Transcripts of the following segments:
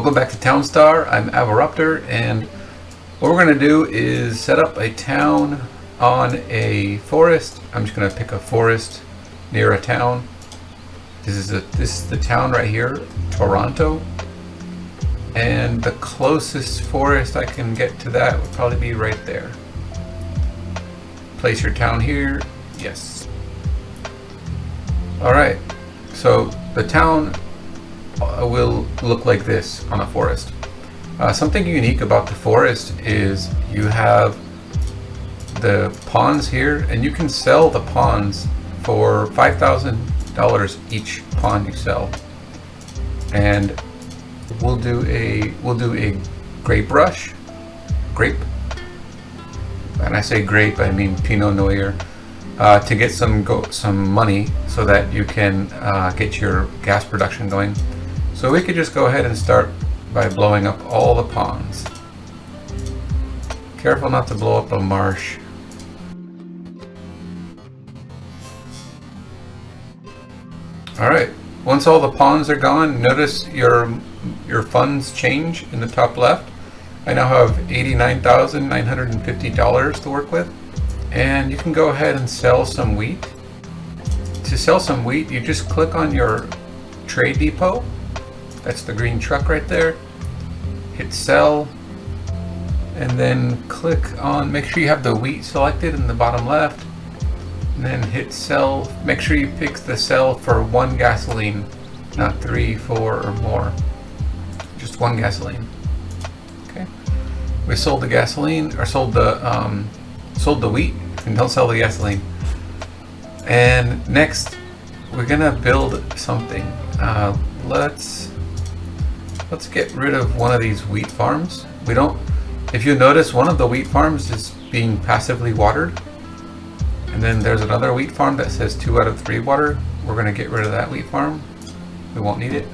Welcome back to Townstar. I'm Avaruptor, and what we're going to do is set up a town on a forest. I'm just going to pick a forest near a town. This is the town right here, Toronto. And the closest forest I can get to that would probably be right there. Place your town here. Yes. Alright, so the town will look like this on a forest. Something unique about the forest is you have the pawns here, and you can sell the pawns for $5,000 each pawn you sell. And we'll do a grape rush, grape. And I say grape, I mean Pinot Noir, to get some money so that you can get your gas production going. So we could just go ahead and start by blowing up all the ponds. Careful not to blow up a marsh. Alright, once all the ponds are gone, notice your funds change in the top left. I now have $89,950 to work with, and you can go ahead and sell some wheat. To sell some wheat, you just click on your trade depot. That's the green truck right there. Hit sell, and then click on, make sure you have the wheat selected in the bottom left, and then hit sell. Make sure you pick the sell for 1 gasoline, not 3, 4, or more. Just 1 gasoline. Okay. We sold the gasoline, or sold the wheat, and don't sell the gasoline. And next, we're gonna build something. Let's get rid of one of these wheat farms. If you notice, one of the wheat farms is being passively watered. And then there's another wheat farm that says 2 out of 3 water. We're gonna get rid of that wheat farm. We won't need it.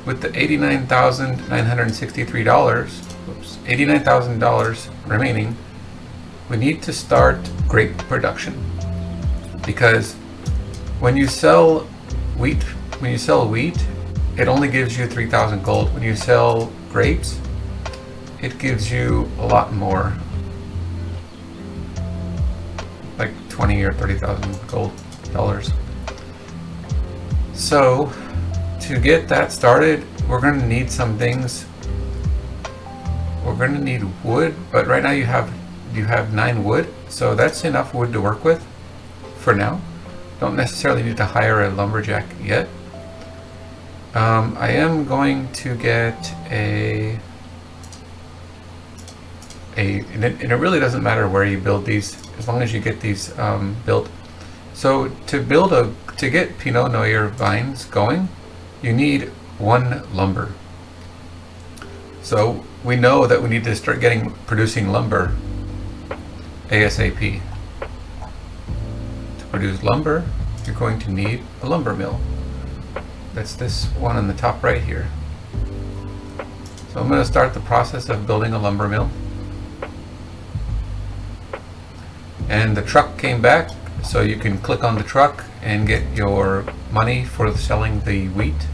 With the $89,000 remaining, we need to start grape production. Because when you sell wheat, it only gives you 3,000 gold. When you sell grapes, it gives you a lot more, like 20 or 30,000 gold dollars. So to get that started, we're going to need some things. We're going to need wood, but right now you have 9 wood, so that's enough wood to work with for now. Don't necessarily need to hire a lumberjack yet. I am going to get and it really doesn't matter where you build these, as long as you get these built. So to get Pinot Noir vines going, you need 1 lumber. So we know that we need to start producing lumber ASAP. To produce lumber, you're going to need a lumber mill. That's this one on the top right here. So I'm going to start the process of building a lumber mill. And the truck came back, so you can click on the truck and get your money for selling the wheat.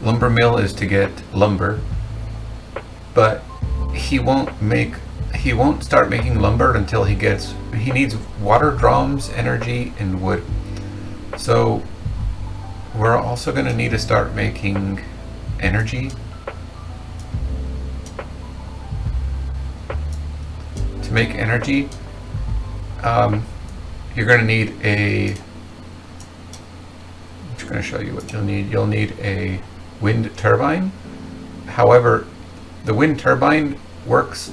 Lumber mill is to get lumber, but he won't start making lumber until he needs water, drums, energy, and wood. So we're also going to need to start making energy. To make energy, you're going to need I'm just going to show you what you'll need. You'll need a wind turbine. However, the wind turbine works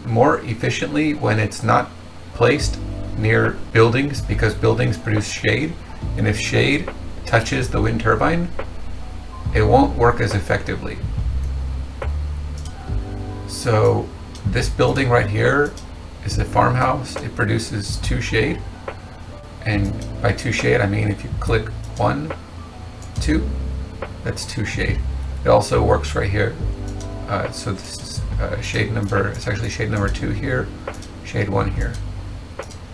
more efficiently when it's not placed near buildings, because buildings produce shade, and if shade touches the wind turbine, it won't work as effectively. So this building right here is a farmhouse. It produces 2 shade, and by 2 shade I mean if you click 1, 2, that's 2 shade. It also works right here. So this is shade number, it's actually shade number 2 here, shade 1 here.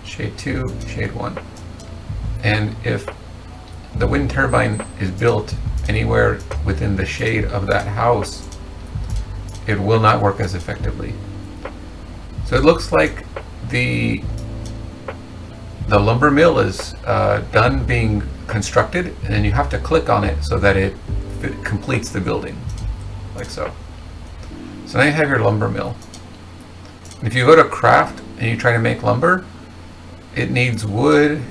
shade 2, shade 1. And if the wind turbine is built anywhere within the shade of that house, it will not work as effectively. So it looks like the lumber mill is done being constructed, and then you have to click on it so that it completes the building, like so. So now you have your lumber mill. If you go to craft and you try to make lumber, it needs wood,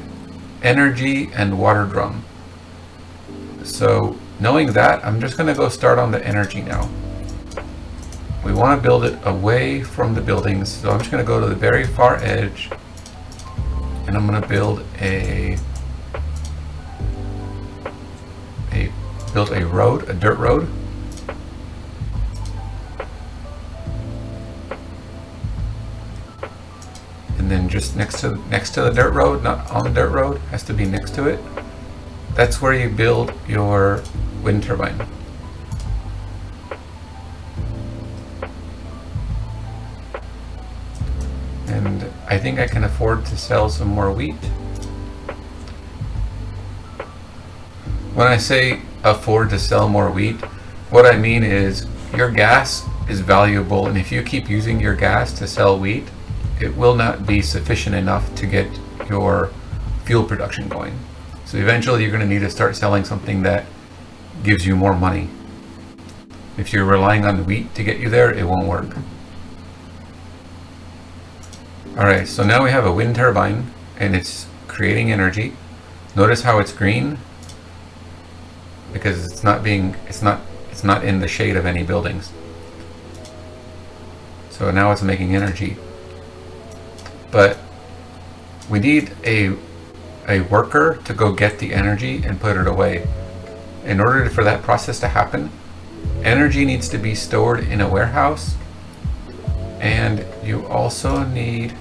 energy, and water drum. So knowing that, I'm just going to go start on the energy now. We want to build it away from the buildings, so I'm just going to go to the very far edge, and I'm going to build a road, a dirt road. And then just next to the dirt road, not on the dirt road, has to be next to it. That's where you build your wind turbine. And I think I can afford to sell some more wheat. When I say afford to sell more wheat, what I mean is your gas is valuable, and if you keep using your gas to sell wheat, it will not be sufficient enough to get your fuel production going. So eventually you're going to need to start selling something that gives you more money. If you're relying on wheat to get you there, it won't work. Alright, so now we have a wind turbine and it's creating energy. Notice how it's green, because it's not in the shade of any buildings. So now it's making energy. But we need a worker to go get the energy and put it away. In order for that process to happen, energy needs to be stored in a warehouse, and you also need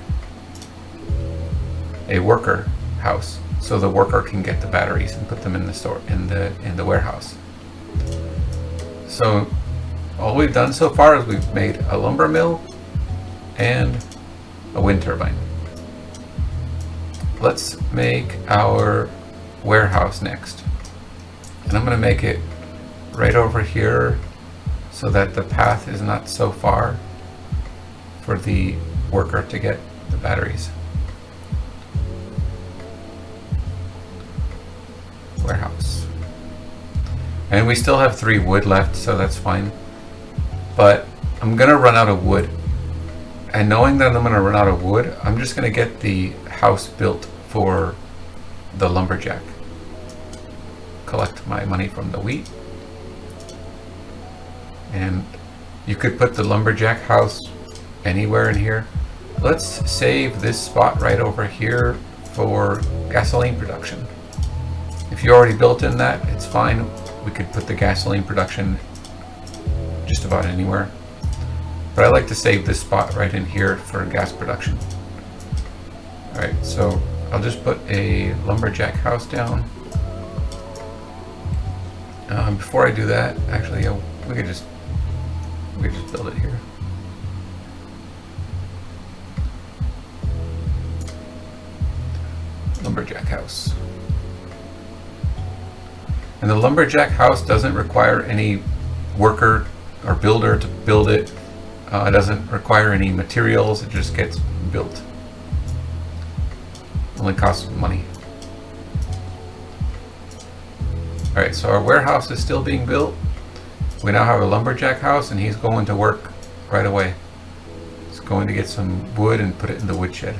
a worker house so the worker can get the batteries and put them in the store, in the warehouse. So all we've done so far is we've made a lumber mill and a wind turbine. Let's make our warehouse next. And I'm going to make it right over here so that the path is not so far for the worker to get the batteries. Warehouse. And we still have 3 wood left, so that's fine. But I'm going to run out of wood. And knowing that I'm going to run out of wood, I'm just going to get the house built for the lumberjack. Collect my money from the wheat. And you could put the lumberjack house anywhere in here. Let's save this spot right over here for gasoline production. If you already built in that, it's fine. We could put the gasoline production just about anywhere. But I like to save this spot right in here for gas production. Alright, so I'll just put a lumberjack house down. Before I do that, actually, we could just build it here. Lumberjack house. And the lumberjack house doesn't require any worker or builder to build it. It doesn't require any materials, it just gets built. Only costs money. Alright, so our warehouse is still being built. We now have a lumberjack house, and he's going to work right away. He's going to get some wood and put it in the woodshed.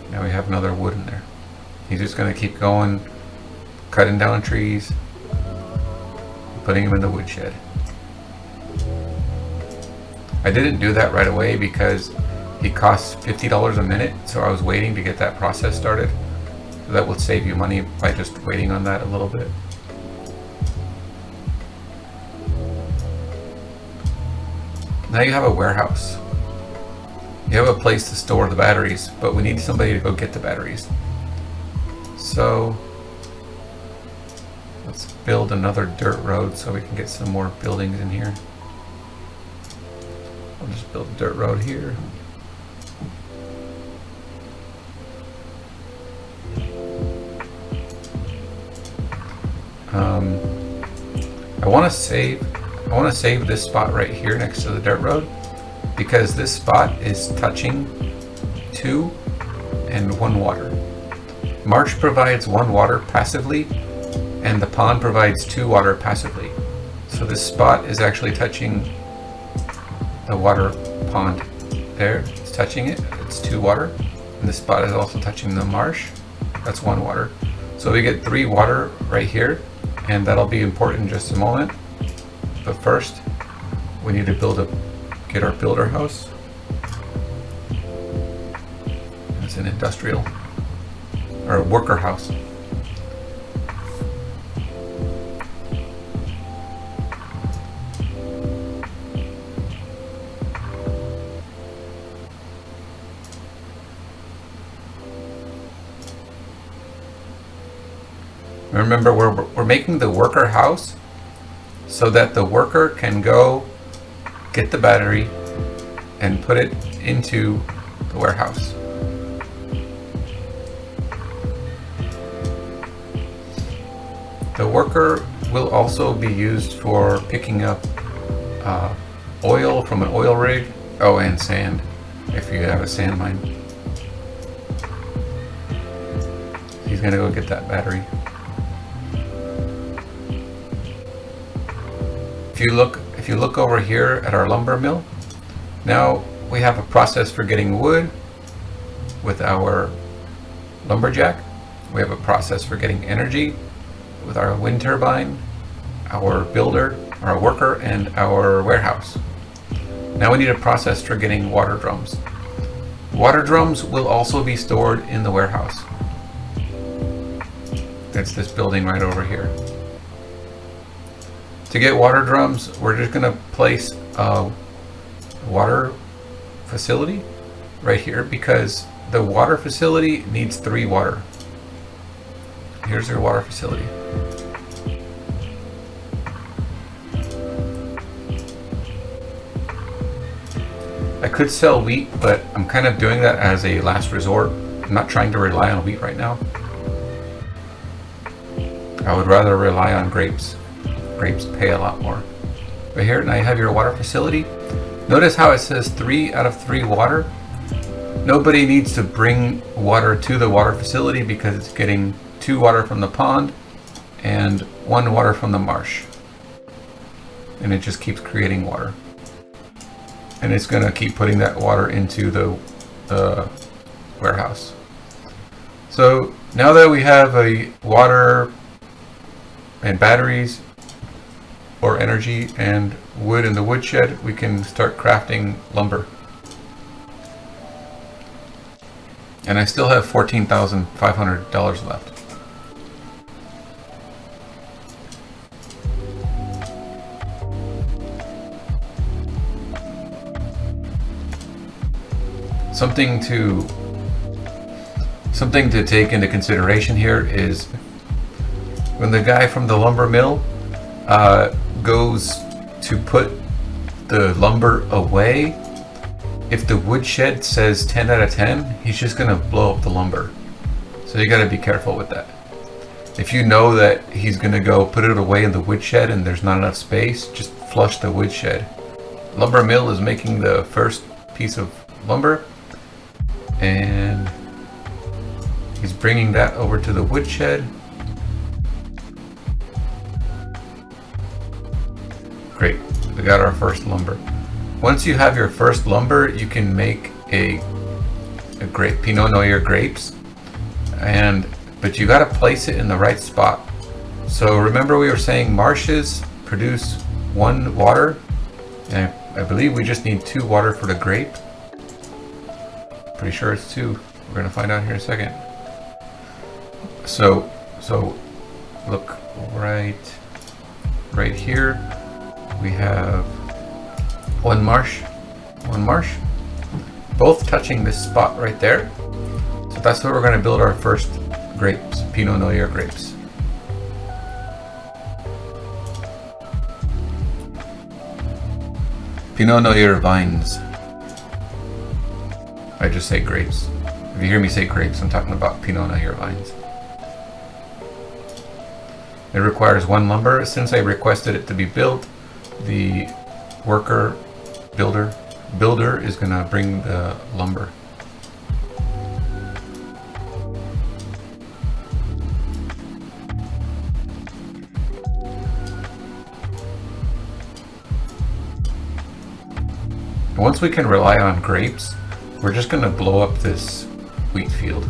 Now we have another wood in there. He's just going to keep going, cutting down trees, putting them in the woodshed. I didn't do that right away because he costs $50 a minute, so I was waiting to get that process started. So that will save you money by just waiting on that a little bit. Now you have a warehouse. You have a place to store the batteries, but we need somebody to go get the batteries. So let's build another dirt road so we can get some more buildings in here. I'll just build a dirt road here. I want to save this spot right here next to the dirt road, because this spot is touching 2 and 1 water. Marsh provides 1 water passively, and the pond provides 2 water passively. So this spot is actually touching the water pond there. It's touching it. It's 2 water. And this spot is also touching the marsh. That's 1 water. So we get 3 water right here, and that'll be important in just a moment. But first, we need to get our builder house. It's an industrial or a worker house. Remember, we're making the worker house so that the worker can go get the battery and put it into the warehouse. The worker will also be used for picking up oil from an oil rig. Oh, and sand, if you have a sand mine. He's gonna go get that battery. If you look over here at our lumber mill, now we have a process for getting wood with our lumberjack. We have a process for getting energy with our wind turbine, our builder, our worker, and our warehouse. Now we need a process for getting water drums. Water drums will also be stored in the warehouse. That's this building right over here. To get water drums, we're just going to place a water facility right here, because the water facility needs 3 water. Here's your water facility. I could sell wheat, but I'm kind of doing that as a last resort. I'm not trying to rely on wheat right now. I would rather rely on grapes. Grapes pay a lot more. But here, now you have your water facility. Notice how it says 3 out of 3 water. Nobody needs to bring water to the water facility because it's getting 2 water from the pond and 1 water from the marsh. And it just keeps creating water. And it's gonna keep putting that water into the warehouse. So now that we have a water and batteries or energy and wood in the woodshed, we can start crafting lumber. And I still have $14,500 left. Something to take into consideration here is when the guy from the lumber mill goes to put the lumber away, if the woodshed says 10 out of 10, he's just gonna blow up the lumber. So you gotta be careful with that. If you know that he's gonna go put it away in the woodshed and there's not enough space, just flush the woodshed. Lumber mill is making the first piece of lumber, and he's bringing that over to the woodshed. Great, we got our first lumber. Once you have your first lumber, you can make a grape, Pinot Noir grapes, but you got to place it in the right spot. So remember, we were saying marshes produce 1 water, and I believe we just need 2 water for the grape. Pretty sure it's 2. We're gonna find out here in a second. So look right here. We have 1 marsh, both touching this spot right there. So that's where we're going to build our first grapes, Pinot Noir grapes. Pinot Noir vines. I just say grapes. If you hear me say grapes, I'm talking about Pinot Noir vines. It requires 1 lumber. Since I requested it to be built, the builder is gonna bring the lumber. Once we can rely on grapes, we're just gonna blow up this wheat field.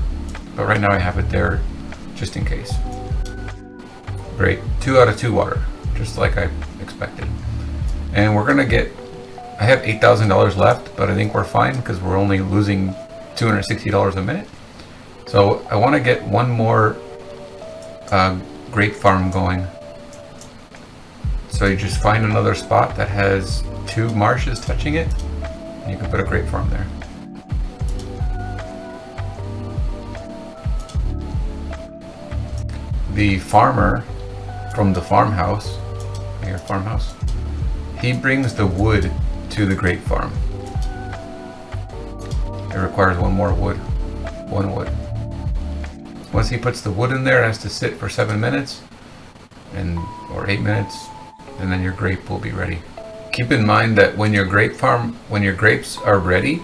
But right now I have it there just in case. Great, 2 out of 2 water, just like I expected. And we're gonna get, I have $8,000 left, but I think we're fine because we're only losing $260 a minute. So I wanna get one more grape farm going. So you just find another spot that has 2 marshes touching it, and you can put a grape farm there. The farmer from the farmhouse, he brings the wood to the grape farm. It requires 1 more wood, 1 wood. Once he puts the wood in there, it has to sit for 7 minutes or 8 minutes, and then your grape will be ready. Keep in mind that when your grapes are ready,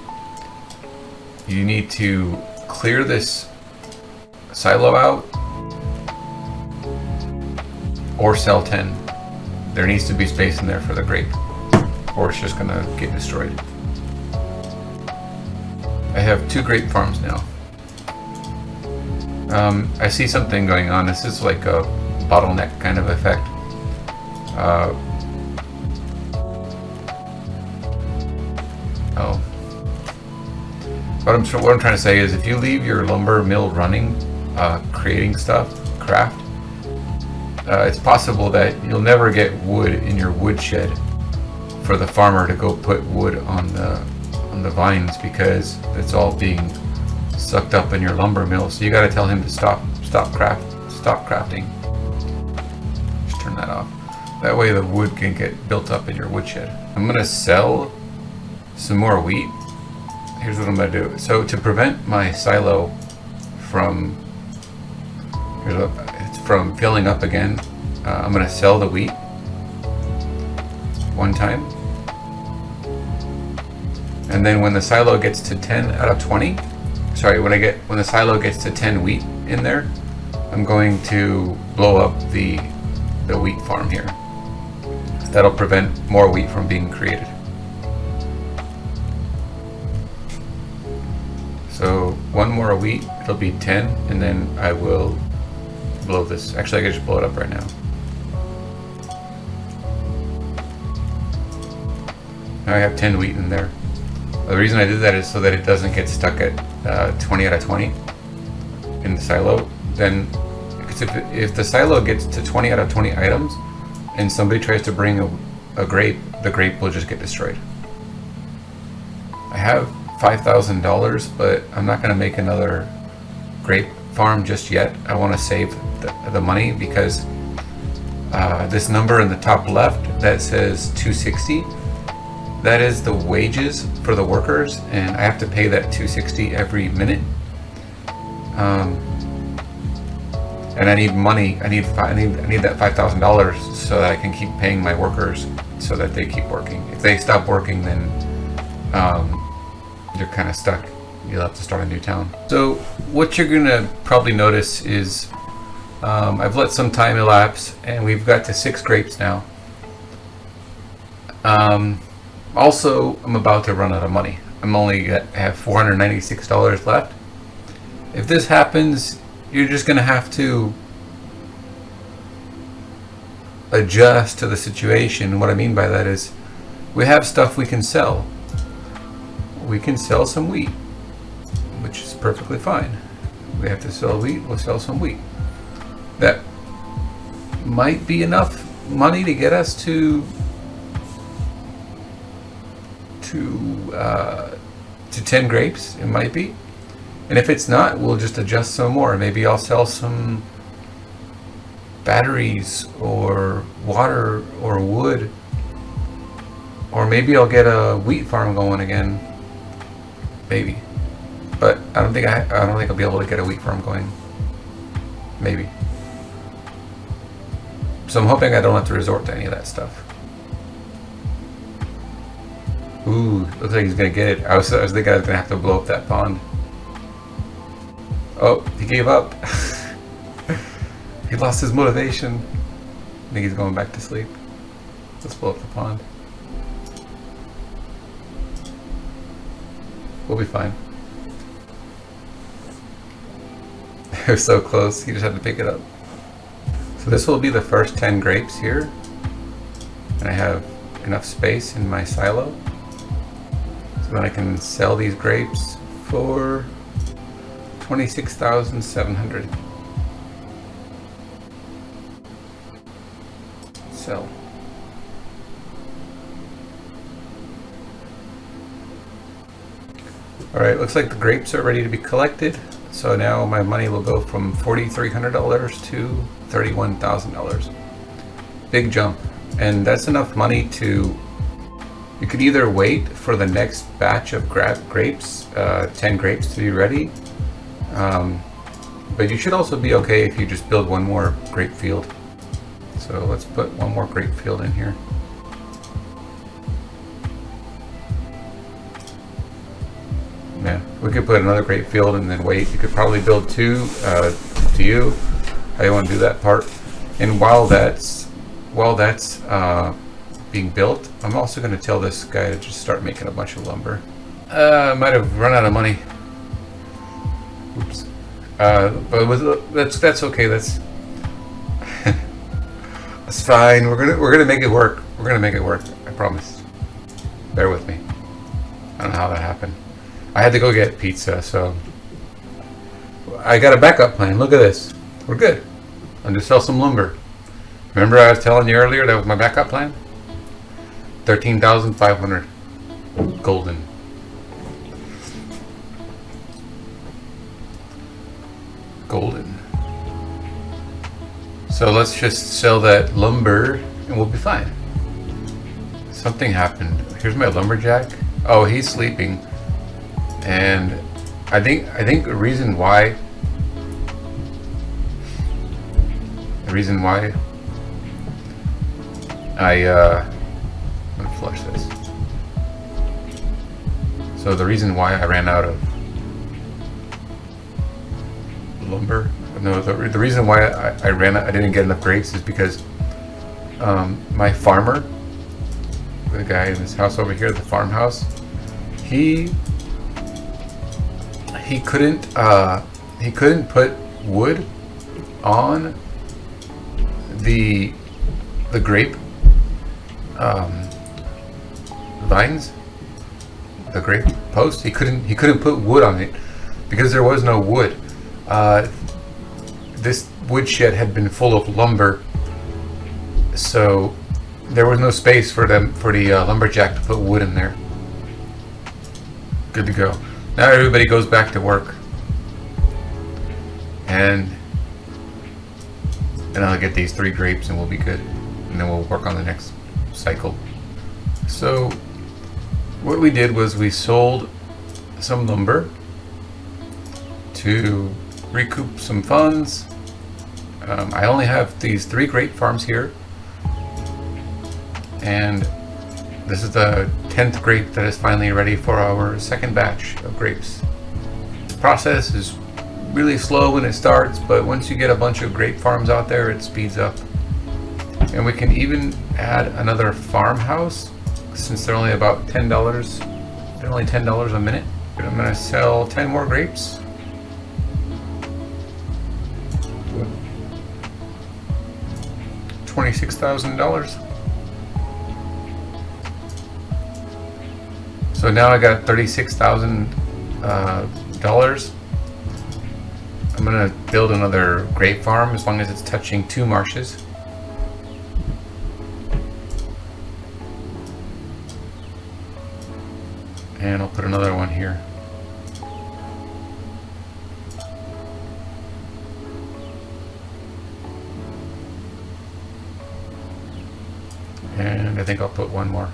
you need to clear this silo out or sell 10. There needs to be space in there for the grape, or it's just gonna get destroyed. I have 2 grape farms now. I see something going on. This is like a bottleneck kind of effect. What I'm trying to say is, if you leave your lumber mill running, creating craft, it's possible that you'll never get wood in your woodshed for the farmer to go put wood on the vines, because it's all being sucked up in your lumber mill. So you got to tell him to stop crafting. Just turn that off. That way the wood can get built up in your woodshed. I'm gonna sell some more wheat. Here's what I'm gonna do. So to prevent my silo from filling up again, I'm gonna sell the wheat one time, and then when the silo gets to 10 out of 20, when the silo gets to 10 wheat in there, I'm going to blow up the wheat farm here. That'll prevent more wheat from being created. So 1 more wheat, it'll be 10, and then I will blow this. Actually, I can just blow it up right now. Now I have 10 wheat in there. The reason I did that is so that it doesn't get stuck at 20 out of 20 in the silo. Then, because if the silo gets to 20 out of 20 items and somebody tries to bring a grape, the grape will just get destroyed. I have $5,000, but I'm not going to make another grape farm just yet. I want to save the money, because this number in the top left that says 260, that is the wages for the workers, and I have to pay that 260 every minute. And I need money. I need that $5,000 so that I can keep paying my workers so that they keep working. If they stop working, then you're kind of stuck. You'll have to start a new town. So what you're gonna probably notice is I've let some time elapse, and we've got to 6 grapes now. Also, I'm about to run out of money. I have $496 left. If this happens, you're just gonna have to adjust to the situation. What I mean by that is, we have stuff we can sell. We can sell some wheat, which is perfectly fine. We have to sell wheat, we'll sell some wheat. That might be enough money to get us to 10 grapes. It might be. And if it's not, we'll just adjust some more. Maybe I'll sell some batteries or water or wood, or maybe I'll get a wheat farm going again. Maybe, but I don't think I'll be able to get a wheat farm going. Maybe. So I'm hoping I don't have to resort to any of that stuff. Ooh, looks like he's gonna get it. I was thinking I was gonna have to blow up that pond. Oh, he gave up. He lost his motivation. I think he's going back to sleep. Let's blow up the pond. We'll be fine. They're so close, he just had to pick it up. So this will be the first 10 grapes here. And I have enough space in my silo. So then I can sell these grapes for 26,700. Sell. Alright, looks like the grapes are ready to be collected. So now my money will go from $4,300 to $31,000. Big jump. And that's enough money to... You could either wait for the next batch of grapes, 10 grapes to be ready. But you should also be okay if you just build one more grape field. So let's put one more grape field in here. Yeah, we could put another grape field and then wait. You could probably build two to you. I don't want to do that part. And while that's being built, I'm also going to tell this guy to just start making a bunch of lumber. I might have run out of money. Oops. But that's okay. That's that's fine. We're gonna make it work. We're gonna make it work. I promise. Bear with me. I don't know how that happened. I had to go get pizza, so I got a backup plan. Look at this. We're good. I'm gonna sell some lumber. Remember I was telling you earlier that was my backup plan? 13,500 golden. Golden. So let's just sell that lumber and we'll be fine. Something happened. Here's my lumberjack. Oh, he's sleeping. And I think the reason why I'm gonna flush this. So the reason why I ran out of lumber, no, the reason why I didn't get enough grapes is because my farmer, the guy in this house over here, the farmhouse, he couldn't put wood on the grape vines, the grape post. He couldn't put wood on it because there was no wood. This woodshed had been full of lumber, so there was no space for the lumberjack to put wood in there. Good to go. Now everybody goes back to work, and I'll get these 3 grapes and we'll be good, and then we'll work on the next cycle. So what we did was we sold some lumber to recoup some funds. I only have these 3 grape farms here, and this is the 10th grape that is finally ready for our second batch of grapes. The process is really slow when it starts, but once you get a bunch of grape farms out there, it speeds up. And we can even add another farmhouse since they're only about $10. They're only $10 a minute. And I'm gonna sell 10 more grapes. $26,000. So now I got $36,000. I'm gonna build another grape farm as long as it's touching 2 marshes. And I'll put another one here. And I think I'll put one more.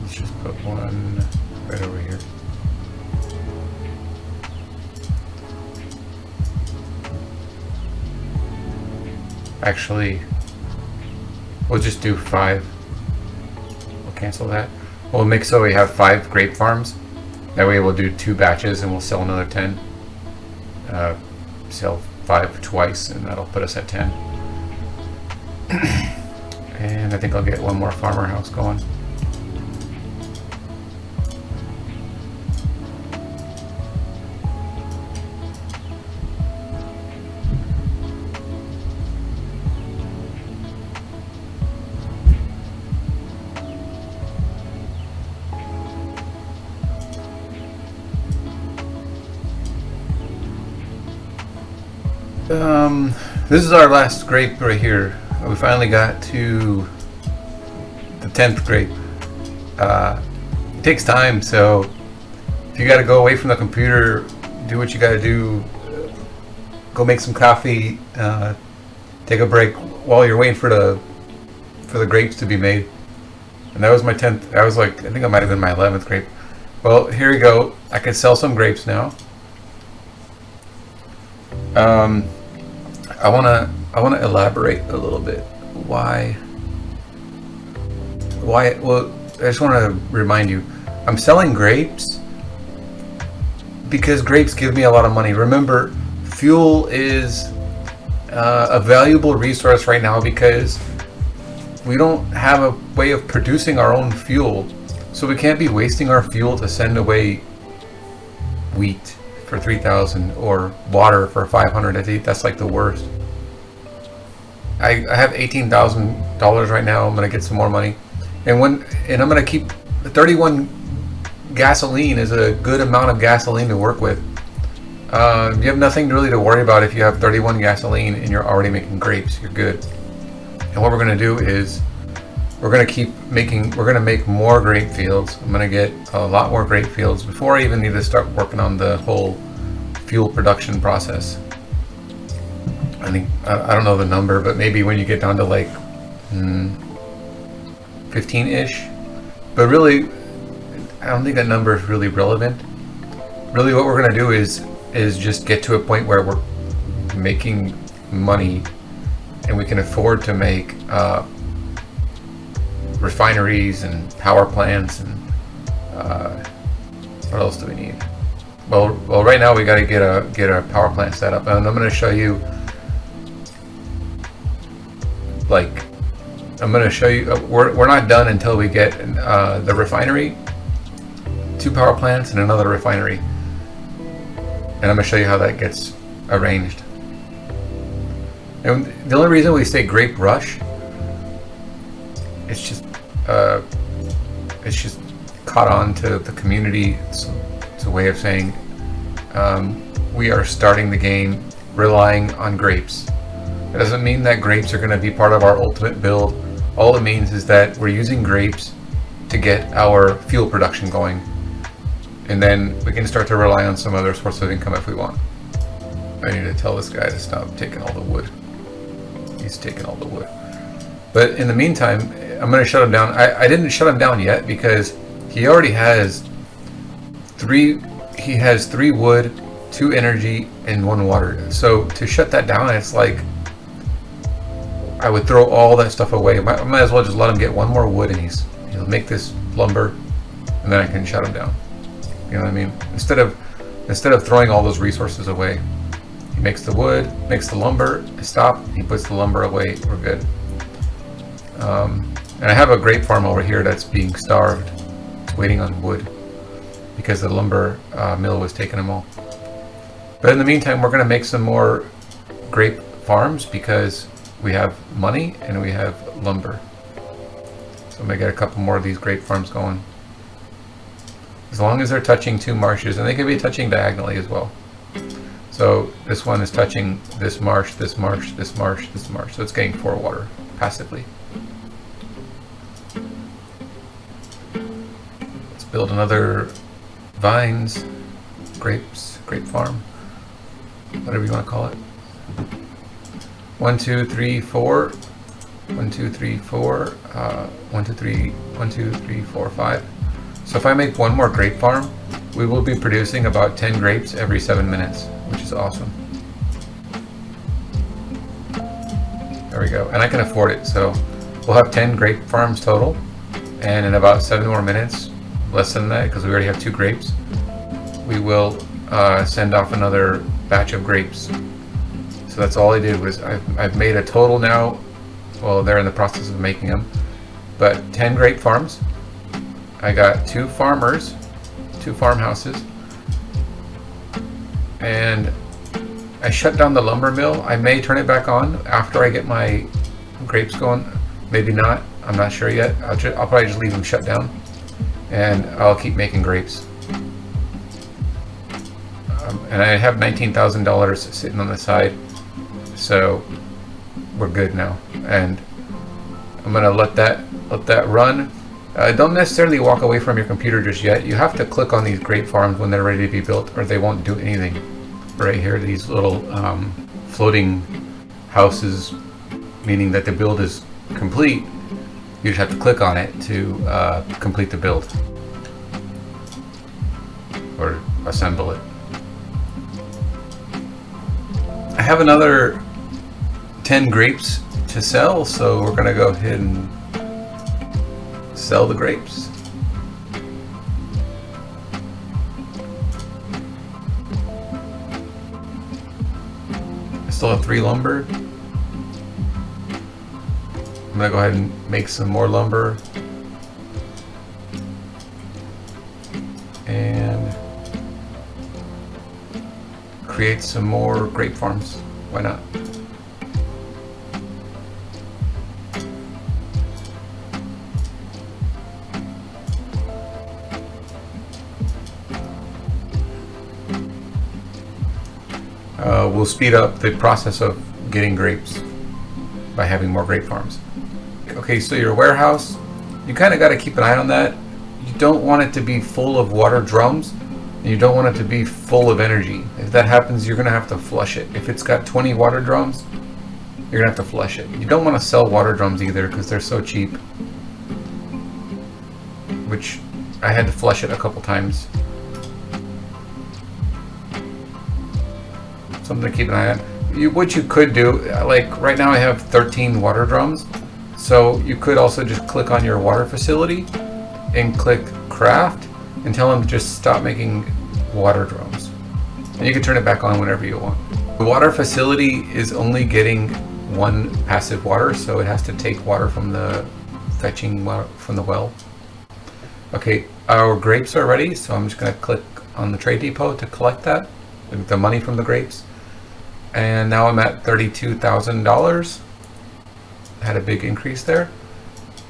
Let's just put one right over here. Actually, we'll just do 5. We'll cancel that. We'll make so we have 5 grape farms. That way we'll do 2 batches and we'll sell another 10. Sell 5 twice and that'll put us at 10. And I think I'll get one more farmer house going. This is our last grape right here. We finally got to the 10th grape. It takes time, so if you gotta go away from the computer, do what you gotta do. Go make some coffee, take a break while you're waiting for the grapes to be made. And that was my 10th. I was like, I think I might have been my 11th grape. Well, here we go. I can sell some grapes now. I wanna elaborate a little bit. Why? Well, I just want to remind you, I'm selling grapes because grapes give me a lot of money. Remember, fuel is a valuable resource right now because we don't have a way of producing our own fuel, so we can't be wasting our fuel to send away wheat for 3,000 or water for 500. That's like the worst. I have $18,000 right now. I'm gonna get some more money, and I'm gonna keep 31 gasoline is a good amount of gasoline to work with. You have nothing really to worry about if you have 31 gasoline and you're already making grapes. You're good. And what we're gonna do is we're gonna make more grape fields. I'm gonna get a lot more grape fields before I even need to start working on the whole fuel production process. I think, I don't know the number, but maybe when you get down to like 15-ish. But really, I don't think that number is really relevant. Really what we're gonna do is just get to a point where we're making money and we can afford to make refineries and power plants and what else do we need? Well, right now we got to get a power plant set up, and I'm going to show you. We're not done until we get the refinery, 2 power plants, and another refinery, and I'm going to show you how that gets arranged. And the only reason we say grape rush, it's just caught on to the community. It's a way of saying we are starting the game relying on grapes. It doesn't mean that grapes are going to be part of our ultimate build. All it means is that we're using grapes to get our fuel production going, and then we can start to rely on some other source of income if we want. I need to tell this guy to stop taking all the wood. He's taking all the wood. But in the meantime, I'm going to shut him down. I didn't shut him down yet because he already has 3 wood, 2 energy, and 1 water. So to shut that down, it's like I would throw all that stuff away. I might as well just let him get 1 more wood and he'll make this lumber, and then I can shut him down. You know what I mean? Instead of throwing all those resources away, he makes the wood, makes the lumber, I stop, he puts the lumber away, we're good. And I have a grape farm over here that's being starved. It's waiting on wood because the lumber mill was taking them all. But in the meantime, we're going to make some more grape farms because we have money and we have lumber. So I'm going to get a couple more of these grape farms going. As long as they're touching 2 marshes, and they can be touching diagonally as well. So this one is touching this marsh, this marsh, this marsh, this marsh. So it's getting 4 water passively. Let's build another vines, grapes, grape farm, whatever you want to call it. 1, 2, 3, 4. 1, 2, 3, 4. 1, 2, 3. 1, 2, 3, 4, 5. So if I make 1 more grape farm, we will be producing about 10 grapes every 7 minutes, which is awesome. There we go. And I can afford it, so we'll have 10 grape farms total. And in about 7 more minutes, less than that, because we already have 2 grapes, we will send off another batch of grapes. So that's all I did was I've made a total now. Well, they're in the process of making them, but 10 grape farms. I got 2 farmers, 2 farmhouses, and I shut down the lumber mill. I may turn it back on after I get my grapes going. Maybe not. I'm not sure yet. I'll probably just leave them shut down, and I'll keep making grapes. And I have $19,000 sitting on the side, so we're good now. And I'm gonna let that run. Don't necessarily walk away from your computer just yet. You have to click on these grape farms when they're ready to be built, or they won't do anything. Right here, these little floating houses, meaning that the build is complete. You just have to click on it to complete the build or assemble it. I have another 10 grapes to sell, so we're gonna go ahead and sell the grapes. I still have 3 lumber. I'm gonna go ahead and make some more lumber and create some more grape farms. Why not? We'll speed up the process of getting grapes by having more grape farms. Okay, so your warehouse, you kind of got to keep an eye on that. You don't want it to be full of water drums, and you don't want it to be full of energy. If that happens, you're going to have to flush it. If it's got 20 water drums, you're going to have to flush it. You don't want to sell water drums either because they're so cheap, which I had to flush it a couple times. Something to keep an eye on. What you could do, like right now I have 13 water drums, so you could also just click on your water facility and click craft and tell them to just stop making water drums. And you can turn it back on whenever you want. The water facility is only getting 1 passive water, so it has to take water from the fetching water from the well. Okay, our grapes are ready, so I'm just going to click on the trade depot to collect that, the money from the grapes. And now I'm at $32,000. Had a big increase there.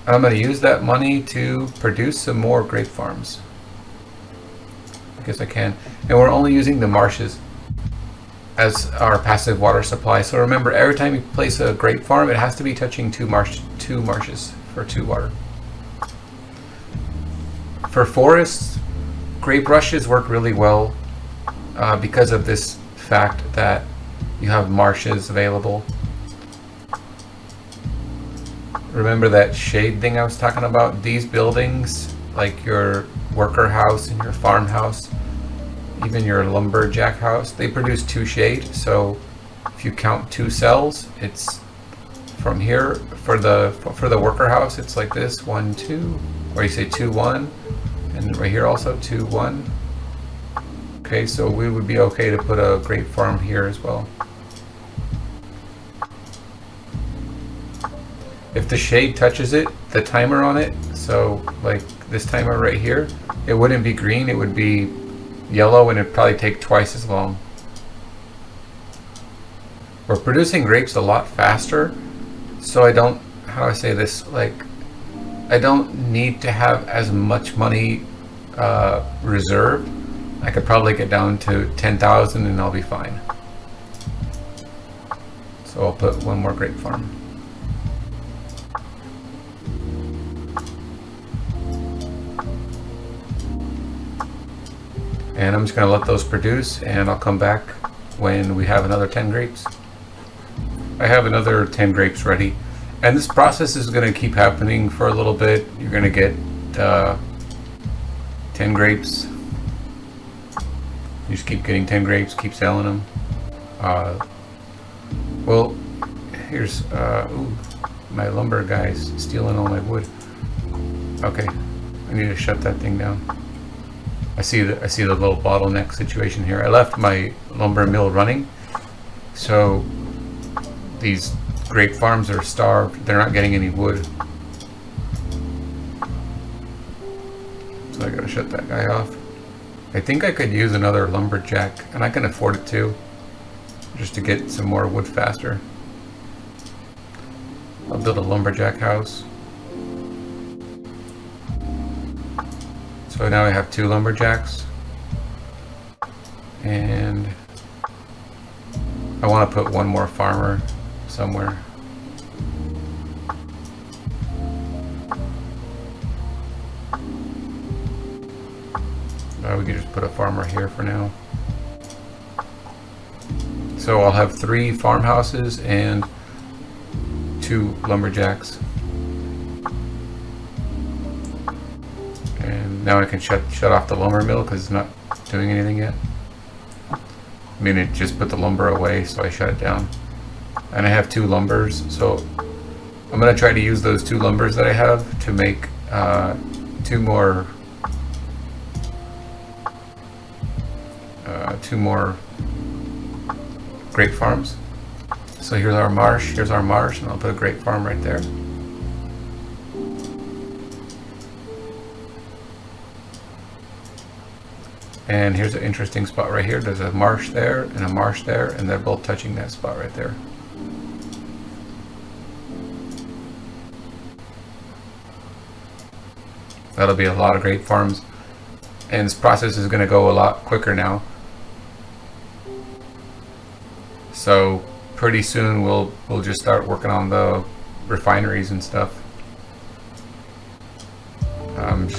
I'm going to use that money to produce some more grape farms. I guess I can. And we're only using the marshes as our passive water supply. So remember, every time you place a grape farm, it has to be touching two marshes for 2 water. For forests, grape rushes work really well because of this fact that you have marshes available. Remember that shade thing I was talking about? These buildings, like your worker house and your farmhouse, even your lumberjack house, they produce 2 shade. So if you count 2 cells, it's from here for the worker house, it's like this 1 2, or you say 2 1, and right here also 2 1. Okay, so we would be okay to put a grape farm here as well. If the shade touches it, the timer on it, so like this timer right here, it wouldn't be green, it would be yellow, and it'd probably take twice as long. We're producing grapes a lot faster, so I don't, how do I say this, like I don't need to have as much money reserved. I could probably get down to 10,000 and I'll be fine. So I'll put 1 more grape farm. And I'm just going to let those produce, and I'll come back when we have another 10 grapes. I have another 10 grapes ready, and this process is going to keep happening for a little bit. You're going to get 10 grapes. You just keep getting 10 grapes, keep selling them. Well, here's ooh, my lumber guy's stealing all my wood. Okay, I need to shut that thing down. I see the little bottleneck situation here. I left my lumber mill running, so these grape farms are starved. They're not getting any wood. So I gotta shut that guy off. I think I could use another lumberjack, and I can afford it too, just to get some more wood faster. I'll build a lumberjack house. So now I have 2 lumberjacks, and I want to put one more farmer somewhere. We could just put a farmer here for now. So I'll have 3 farmhouses and 2 lumberjacks. And now I can shut off the lumber mill because it's not doing anything yet. I mean, it just put the lumber away, so I shut it down. And I have 2 lumbers, so I'm gonna try to use those 2 lumbers that I have to make 2 more grape farms. So here's our marsh, and I'll put a grape farm right there. And here's an interesting spot right here. There's a marsh there and a marsh there, and they're both touching that spot right there. That'll be a lot of grape farms, and this process is going to go a lot quicker now. So pretty soon we'll just start working on the refineries and stuff. I'm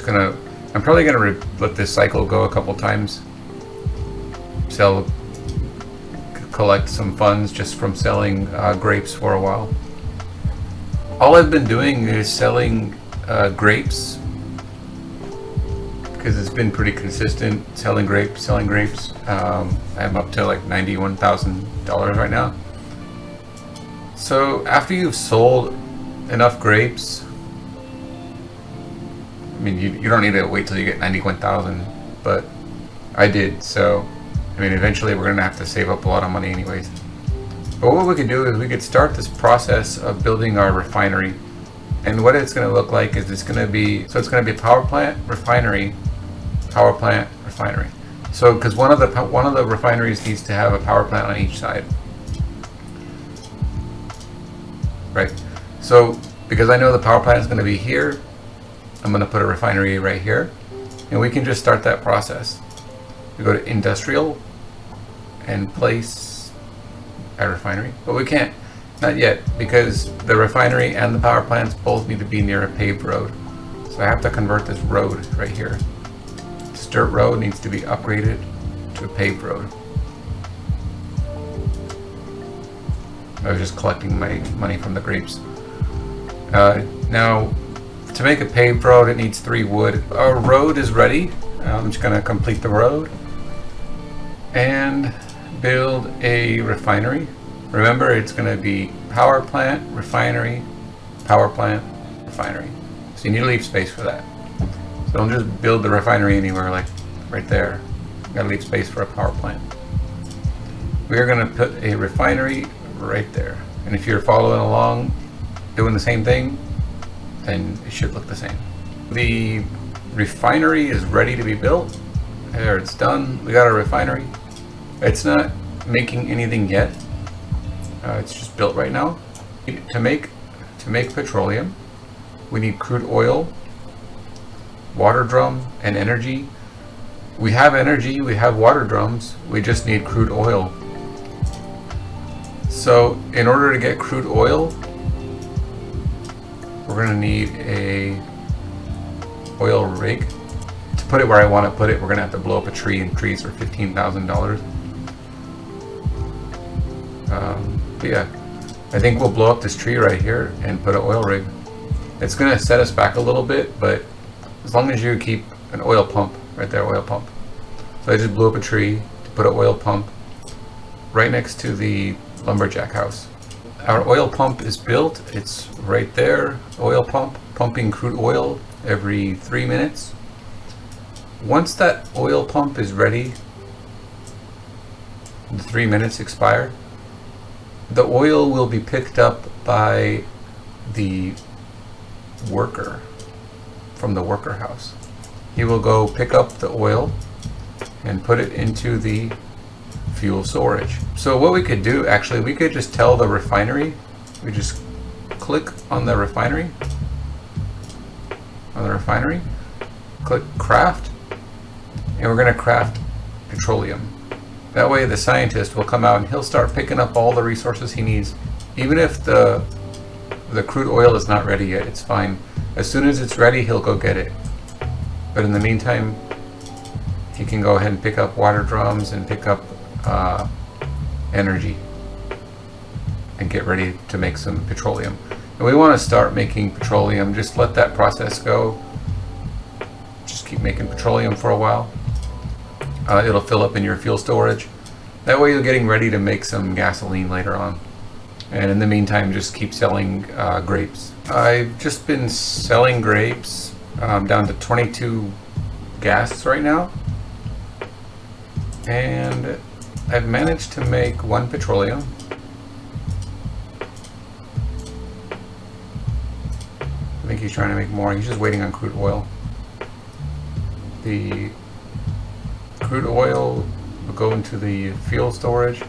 probably gonna let this cycle go a couple times. Collect some funds just from selling grapes for a while. All I've been doing is selling grapes because it's been pretty consistent. Selling grapes. I'm up to like $91,000 right now. So after you've sold enough grapes, I mean, you don't need to wait till you get 91,000, but I did. So, I mean, eventually we're gonna have to save up a lot of money anyways. But what we could do is we could start this process of building our refinery. And what it's gonna look like is it's gonna be a power plant, refinery, power plant, refinery. So, because one of the refineries needs to have a power plant on each side, right? So, because I know the power plant is going to be here, I'm going to put a refinery right here, and we can just start that process. We go to industrial and place a refinery, but we can't, not yet, because the refinery and the power plants both need to be near a paved road. So I have to convert this road right here. This dirt road needs to be upgraded to a paved road. I was just collecting my money from the grapes. Now, to make a paved road, it needs 3 wood. Our road is ready. I'm just going to complete the road and build a refinery. Remember, it's going to be power plant, refinery, power plant, refinery. So you need to leave space for that. So don't just build the refinery anywhere, like right there. You gotta leave space for a power plant. We're gonna put a refinery right there. And if you're following along, doing the same thing, then it should look the same. The refinery is ready to be built. There, it's done. We got a refinery. It's not making anything yet. It's just built right now. To make petroleum, we need crude oil, water drum, and energy. We have energy, we have water drums, we just need crude oil. So in order to get crude oil, we're gonna need a oil rig. To put it where I want to put it, we're gonna have to blow up a tree, and trees are $15,000. But yeah, I think we'll blow up this tree right here and put an oil rig. It's gonna set us back a little bit, but as long as you keep an oil pump right there, oil pump. So I just blew up a tree to put an oil pump right next to the lumberjack house. our oil pump is built. It's right there, oil pump, pumping crude oil every 3 minutes. Once that oil pump is ready, the 3 minutes expire, the oil will be picked up by the worker from the worker house. He will go pick up the oil and put it into the fuel storage. So what we could do, actually, we could just tell the refinery, we just click on the refinery, click craft, and we're going to craft petroleum. That way the scientist will come out and he'll start picking up all the resources he needs. Even if the crude oil is not ready yet, it's fine. As soon as it's ready, he'll go get it. But in the meantime, he can go ahead and pick up water drums and pick up energy and get ready to make some petroleum. And we want to start making petroleum. Just let that process go. Just keep making petroleum for a while. It'll fill up in your fuel storage. That way you're getting ready to make some gasoline later on. And in the meantime, just keep selling grapes. I've just been selling grapes down to 22 gas right now. And I've managed to make 1 petroleum. I think he's trying to make more. He's just waiting on crude oil. The crude oil will go into the fuel storage.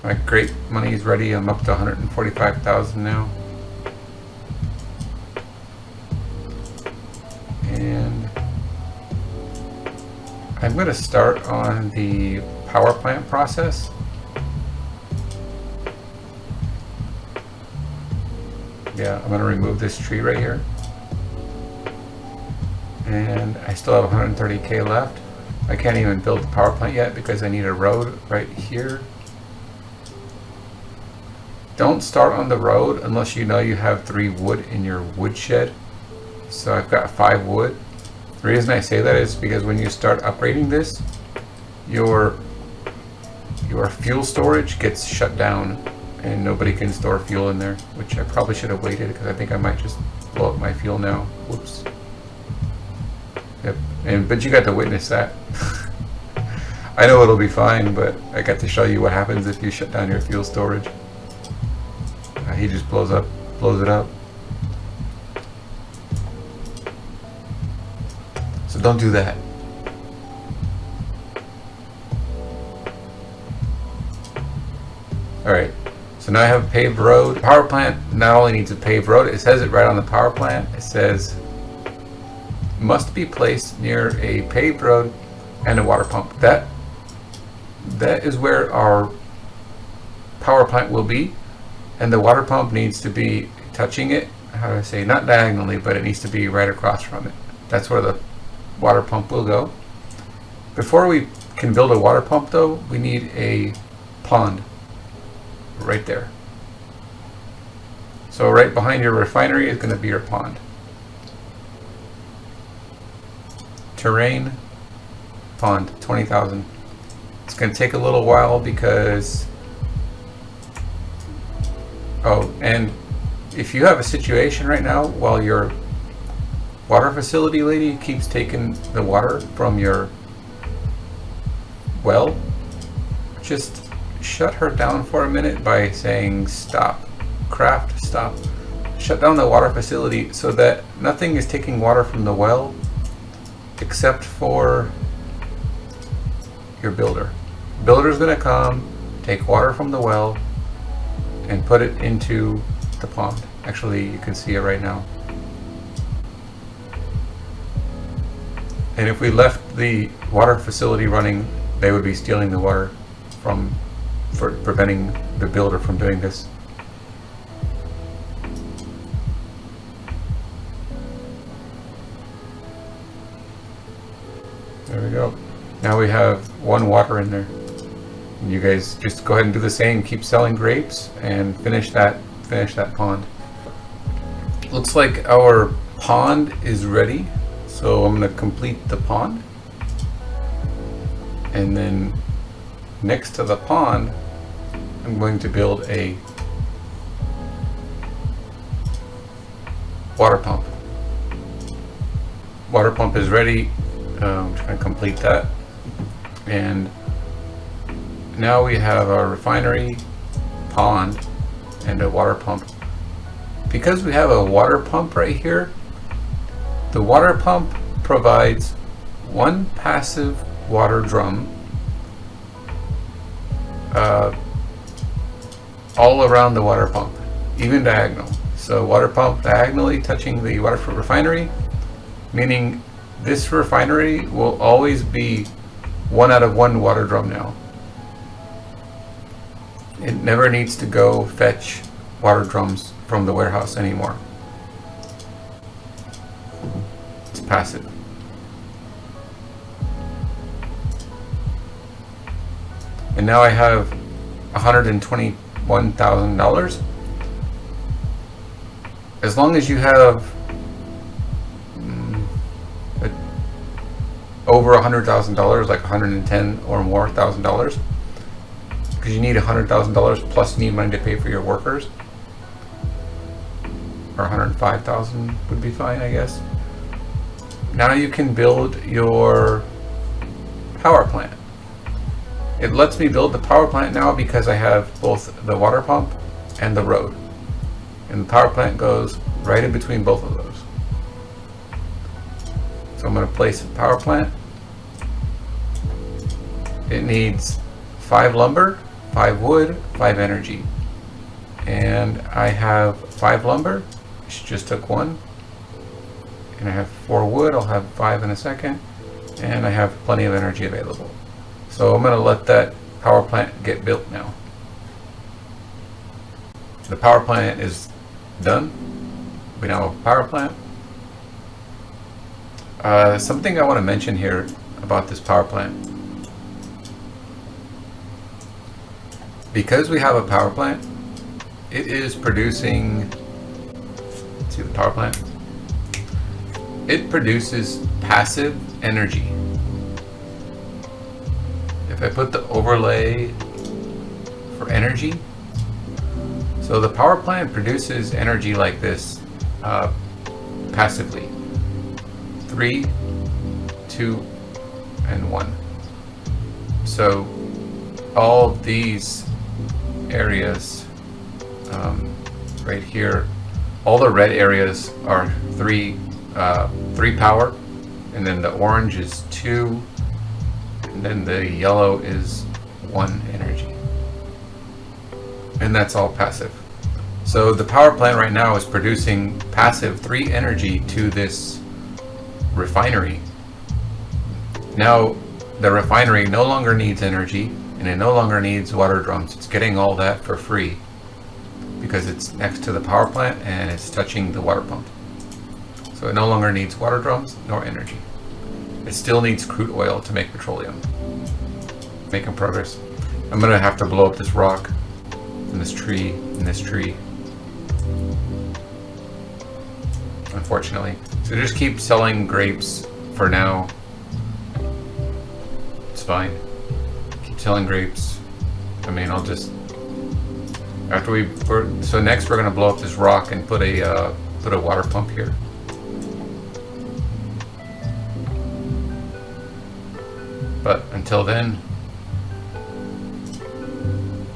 My grape money is ready. I'm up to 145,000 now. And I'm going to start on the power plant process. Yeah, I'm going to remove this tree right here. And I still have 130K left. I can't even build the power plant yet because I need a road right here. Don't start on the road unless you know you have 3 wood in your wood shed. So I've got 5 wood. The reason I say that is because when you start upgrading this, your fuel storage gets shut down and nobody can store fuel in there, which I probably should have waited because I think I might just blow up my fuel now. Whoops. Yep. But you got to witness that. I know it'll be fine, but I got to show you what happens if you shut down your fuel storage. He just blows it up. So don't do that. Alright, so now I have a paved road. The power plant not only needs a paved road, it says it right on the power plant. It says must be placed near a paved road and a water pump. That is where our power plant will be, and the water pump needs to be touching it. How do I say? Not diagonally, but it needs to be right across from it. That's where the water pump will go. Before we can build a water pump though, we need a pond right there. So right behind your refinery is going to be your pond. Terrain, pond, 20,000. It's going to take a little while because, oh, and if you have a situation right now while your water facility lady keeps taking the water from your well, just shut her down for a minute by saying stop. Craft, stop. Shut down the water facility so that nothing is taking water from the well except for your builder. Builder's gonna come, take water from the well, and put it into the pond. Actually, you can see it right now. And if we left the water facility running, they would be stealing the water for preventing the builder from doing this. There we go. Now we have 1 water in there. And you guys just go ahead and do the same. Keep selling grapes and finish that pond. Looks like our pond is ready. So I'm going to complete the pond. And then next to the pond, I'm going to build a water pump. Water pump is ready. I'm just going to complete that. And now we have a refinery, pond, and a water pump. Because we have a water pump right here, the water pump provides one passive water drum all around the water pump, even diagonal. So water pump diagonally touching the water refinery, meaning this refinery will always be 1 out of 1 water drum now. It never needs to go fetch water drums from the warehouse anymore. It's passive. And now I have $121,000. As long as you have over $100,000, like 110 or more $1,000, because you need $100,000 plus you need money to pay for your workers, or 105,000 would be fine, I guess. Now you can build your power plant. It lets me build the power plant now because I have both the water pump and the road. And the power plant goes right in between both of those. So I'm going to place a power plant. It needs 5 lumber, 5 wood, 5 energy. And I have 5 lumber, which just took 1. And I have 4 wood, I'll have 5 in a second. And I have plenty of energy available. So I'm going to let that power plant get built now. The power plant is done. We now have a power plant. Something I want to mention here about this power plant. Because we have a power plant, it is producing, let's see the power plant. It produces passive energy. If I put the overlay for energy, so the power plant produces energy like this passively. 3, 2, and 1. So all these areas right here, all the red areas are 3 power, and then the orange is 2, and then the yellow is 1 energy. And that's all passive. So the power plant right now is producing passive 3 energy to this refinery. Now the refinery no longer needs energy, and it no longer needs water drums. It's getting all that for free because it's next to the power plant and it's touching the water pump. So it no longer needs water drums nor energy. It still needs crude oil to make petroleum. Making progress. I'm gonna have to blow up this rock and this tree and this tree, unfortunately. So just keep selling grapes for now. It's fine. Keep selling grapes. I mean, I'll just, after so next we're gonna blow up this rock and put a water pump here. But until then,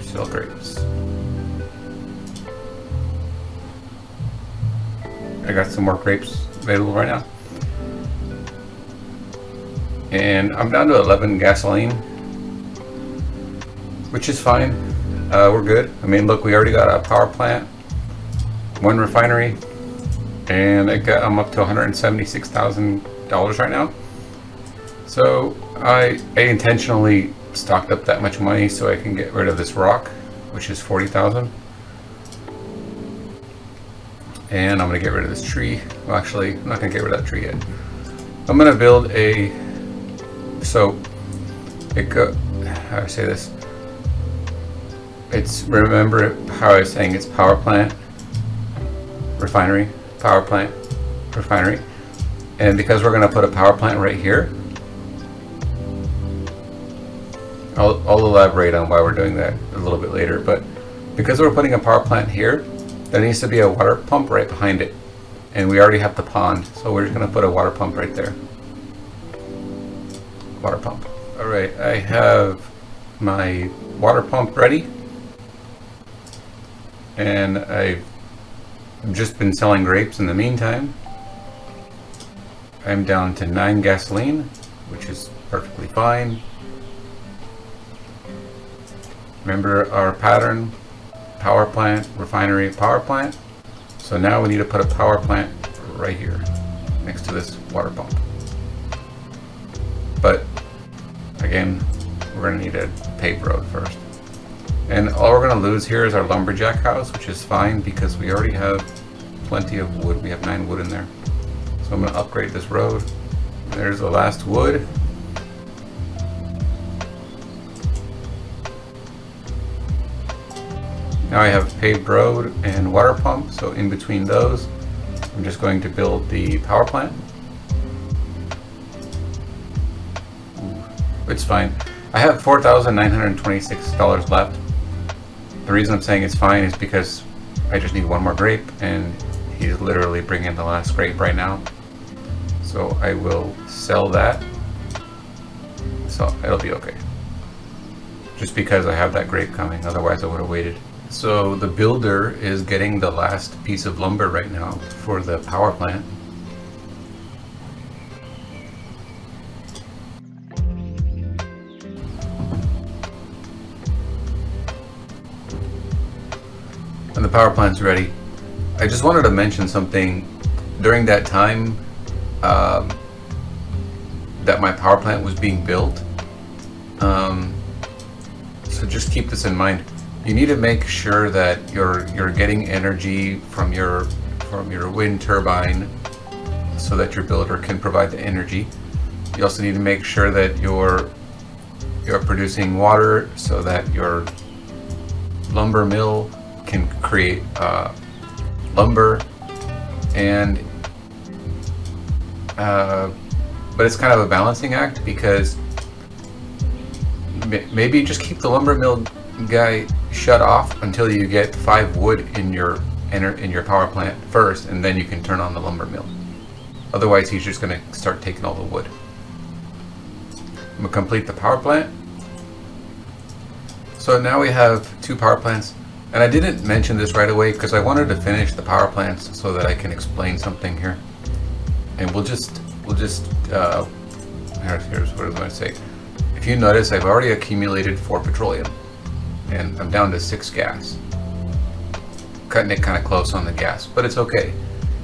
sell grapes. I got some more grapes available right now. And I'm down to 11 gasoline, which is fine. We're good. I mean, look, we already got a power plant, 1 refinery, and I'm up to $176,000 right now. So I intentionally stocked up that much money so I can get rid of this rock, which is 40,000. And I'm gonna get rid of this tree. Well, actually, I'm not gonna get rid of that tree yet. I'm gonna build how do I say this? Remember how I was saying it's power plant, refinery, power plant, refinery. And because we're gonna put a power plant right here, I'll elaborate on why we're doing that a little bit later, but because we're putting a power plant here, there needs to be a water pump right behind it. and we already have the pond, so we're just gonna put a water pump right there. Water pump. All right, I have my water pump ready, and I've just been selling grapes in the meantime. I'm down to 9 gasoline, which is perfectly fine. Remember our pattern: power plant, refinery, power plant. So now we need to put a power plant right here next to this water pump. But again, we're going to need a paved road first. And all we're going to lose here is our lumberjack house, which is fine because we already have plenty of wood. We have 9 wood in there. So I'm going to upgrade this road. There's the last wood. Now I have paved road and water pump, so in between those, I'm just going to build the power plant. It's fine. I have $4,926 left. The reason I'm saying it's fine is because I just need one more grape, and he's literally bringing the last grape right now. So I will sell that. So it'll be okay. Just because I have that grape coming, otherwise I would have waited. So the builder is getting the last piece of lumber right now for the power plant. And the power plant's ready. I just wanted to mention something. During that time that my power plant was being built, so just keep this in mind. You need to make sure that you're getting energy from your wind turbine so that your builder can provide the energy. You also need to make sure that you're producing water so that your lumber mill can create lumber, and but it's kind of a balancing act, because maybe just keep the lumber mill guy shut off until you get 5 wood in your power plant first, and then you can turn on the lumber mill. Otherwise he's just going to start taking all the wood. I'm going to complete the power plant. So now we have 2 power plants, and I didn't mention this right away because I wanted to finish the power plants so that I can explain something here. And we'll just here's what I'm going to say. If you notice, I've already accumulated 4 petroleum, and I'm down to 6 gas. Cutting it kind of close on the gas, but it's okay.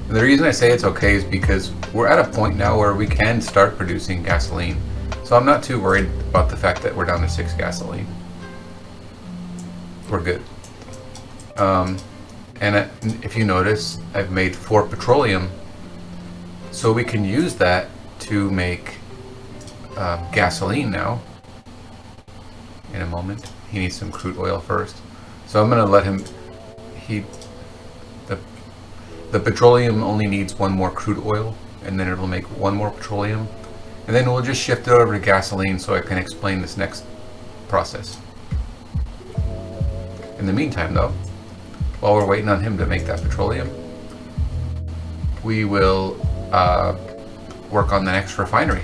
And the reason I say it's okay is because we're at a point now where we can start producing gasoline. So I'm not too worried about the fact that we're down to 6 gasoline. We're good. And if you notice, I've made 4 petroleum, so we can use that to make gasoline now. In a moment. He needs some crude oil first, so I'm going to let him. The petroleum only needs 1 more crude oil, and then it'll make 1 more petroleum, and then we'll just shift it over to gasoline so I can explain this next process. In the meantime, though, while we're waiting on him to make that petroleum, we will work on the next refinery,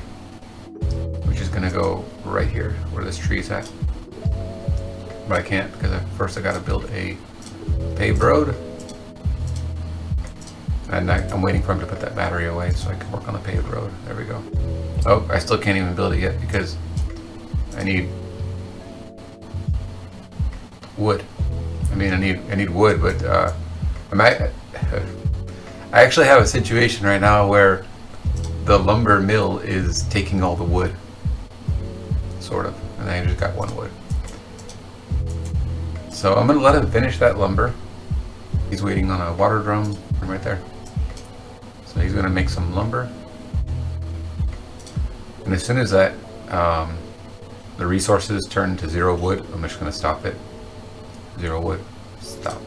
which is going to go right here where this tree's at. But I can't because first I got to build a paved road, and I'm waiting for him to put that battery away so I can work on the paved road. There we go. Oh, I still can't even build it yet because I need wood. I mean, I need wood, but I actually have a situation right now where the lumber mill is taking all the wood, sort of, and I just got 1 wood. So I'm going to let him finish that lumber. He's waiting on a water drum right there. So he's going to make some lumber. And as soon as that the resources turn to 0 wood, I'm just going to stop it. 0 wood. Stop.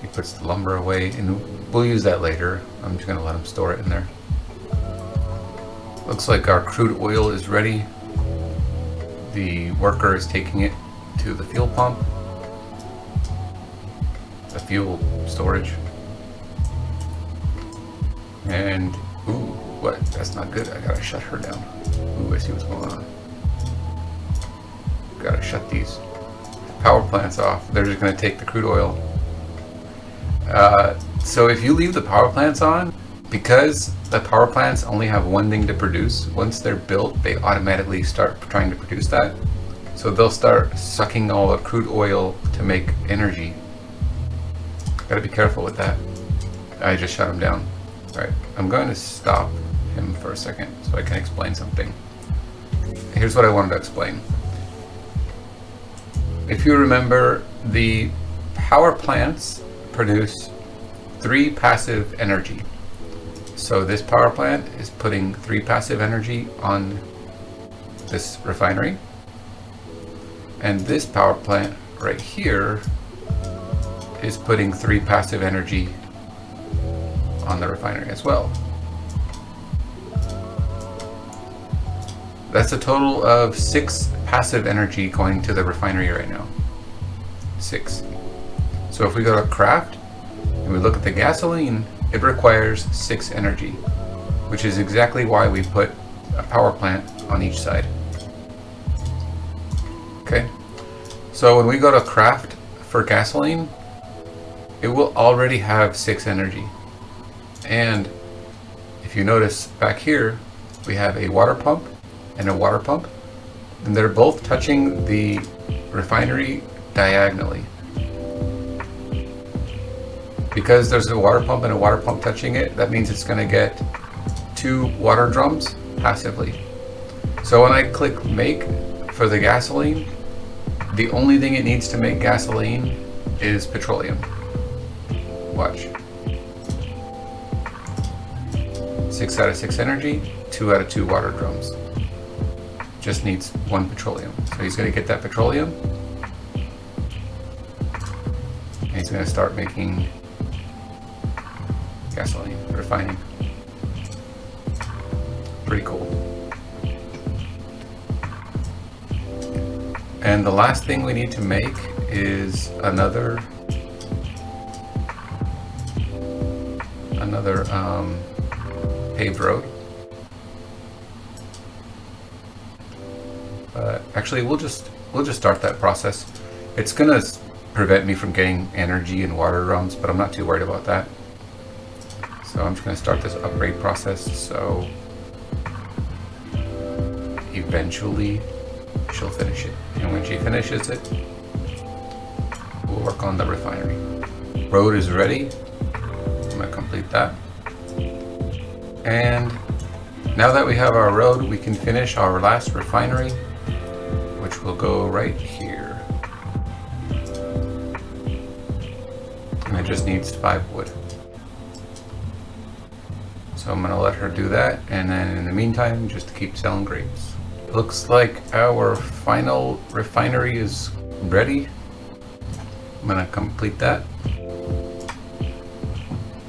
He puts the lumber away, and we'll use that later. I'm just going to let him store it in there. Looks like our crude oil is ready. The worker is taking it to the fuel pump, the fuel storage. And, ooh, what? That's not good. I gotta shut her down. Ooh, I see what's going on. Gotta shut these power plants off. They're just gonna take the crude oil. So if you leave the power plants on, because the power plants only have one thing to produce, once they're built, they automatically start trying to produce that. So they'll start sucking all the crude oil to make energy. Gotta be careful with that. I just shut him down. Alright, I'm going to stop him for a second so I can explain something. Here's what I wanted to explain. If you remember, the power plants produce 3 passive energy. So this power plant is putting 3 passive energy on this refinery. And this power plant right here is putting 3 passive energy on the refinery as well. That's a total of 6 passive energy going to the refinery right now. 6. So if we go to craft and we look at the gasoline, it requires 6 energy, which is exactly why we put a power plant on each side. Okay, so when we go to craft for gasoline, it will already have 6 energy. And if you notice back here, we have a water pump and a water pump, and they're both touching the refinery diagonally. Because there's a water pump and a water pump touching it, that means it's going to get 2 water drums passively. So when I click make for the gasoline, the only thing it needs to make gasoline is petroleum. Watch. 6 out of 6 energy, 2 out of 2 water drums. Just needs 1 petroleum. So he's going to get that petroleum, and he's going to start making gasoline, refining. Pretty cool. And the last thing we need to make is another paved road. Actually, we'll just start that process. It's gonna prevent me from getting energy and water drums, but I'm not too worried about that. So I'm just gonna start this upgrade process. So eventually she'll finish it, and when she finishes it, we'll work on the refinery. Road is ready. I'm gonna complete that. And now that we have our road, we can finish our last refinery, which will go right here. And it just needs 5 wood. So I'm gonna let her do that, and then in the meantime, just keep selling grapes. Looks like our final refinery is ready. I'm gonna complete that.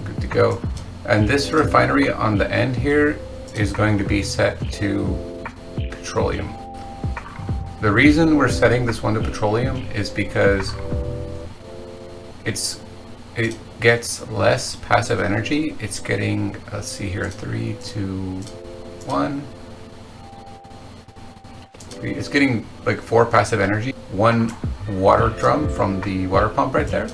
Good to go. And this refinery on the end here is going to be set to petroleum. The reason we're setting this one to petroleum is because it gets less passive energy. It's getting, let's see here, 3, 2, 1. It's getting like 4 passive energy, 1 water drum from the water pump right there,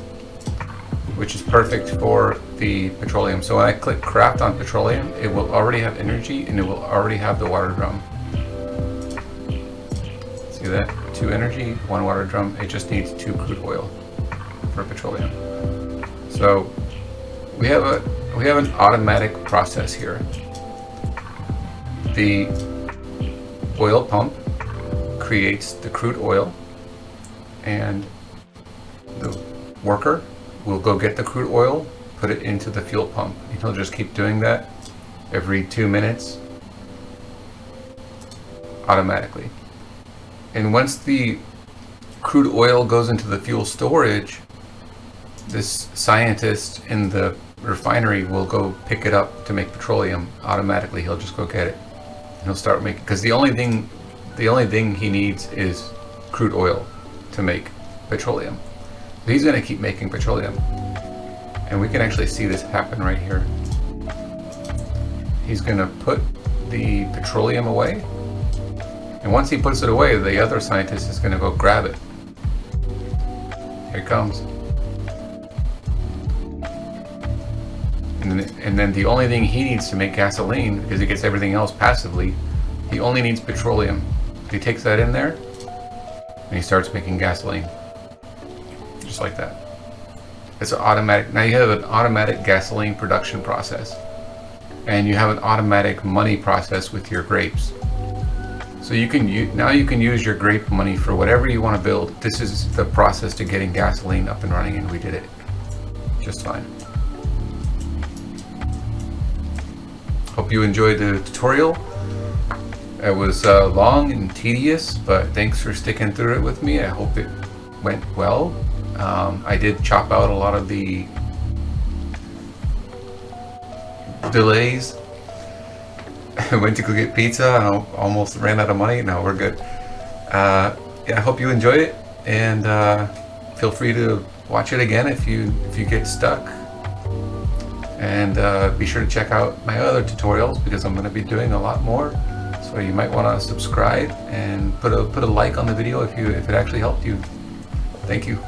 which is perfect for the petroleum. So when I click craft on petroleum, it will already have energy and it will already have the water drum. See that? 2 energy, 1 water drum. It just needs 2 crude oil for petroleum. So we have an automatic process here. The oil pump creates the crude oil, and the worker will go get the crude oil, put it into the fuel pump. And he'll just keep doing that every 2 minutes automatically. And once the crude oil goes into the fuel storage, this scientist in the refinery will go pick it up to make petroleum automatically. He'll just go get it and he'll start making, because the only thing he needs is crude oil to make petroleum. So he's going to keep making petroleum, and we can actually see this happen right here. he's going to put the petroleum away. And once he puts it away, the other scientist is going to go grab it. Here it comes. And then the only thing he needs to make gasoline, because he gets everything else passively, he only needs petroleum. He takes that in there, and he starts making gasoline. Just like that. It's an automatic. Now you have an automatic gasoline production process. And you have an automatic money process with your grapes. So now you can use your grape money for whatever you want to build. This is the process to getting gasoline up and running, and we did it just fine. Hope you enjoyed the tutorial. It was long and tedious, but thanks for sticking through it with me. I hope it went well. I did chop out a lot of the delays. I went to go get pizza. I almost ran out of money. Now we're good. Yeah, I hope you enjoyed it, and feel free to watch it again if you get stuck. And be sure to check out my other tutorials, because I'm going to be doing a lot more. So you might want to subscribe and put a like on the video if it actually helped you. Thank you.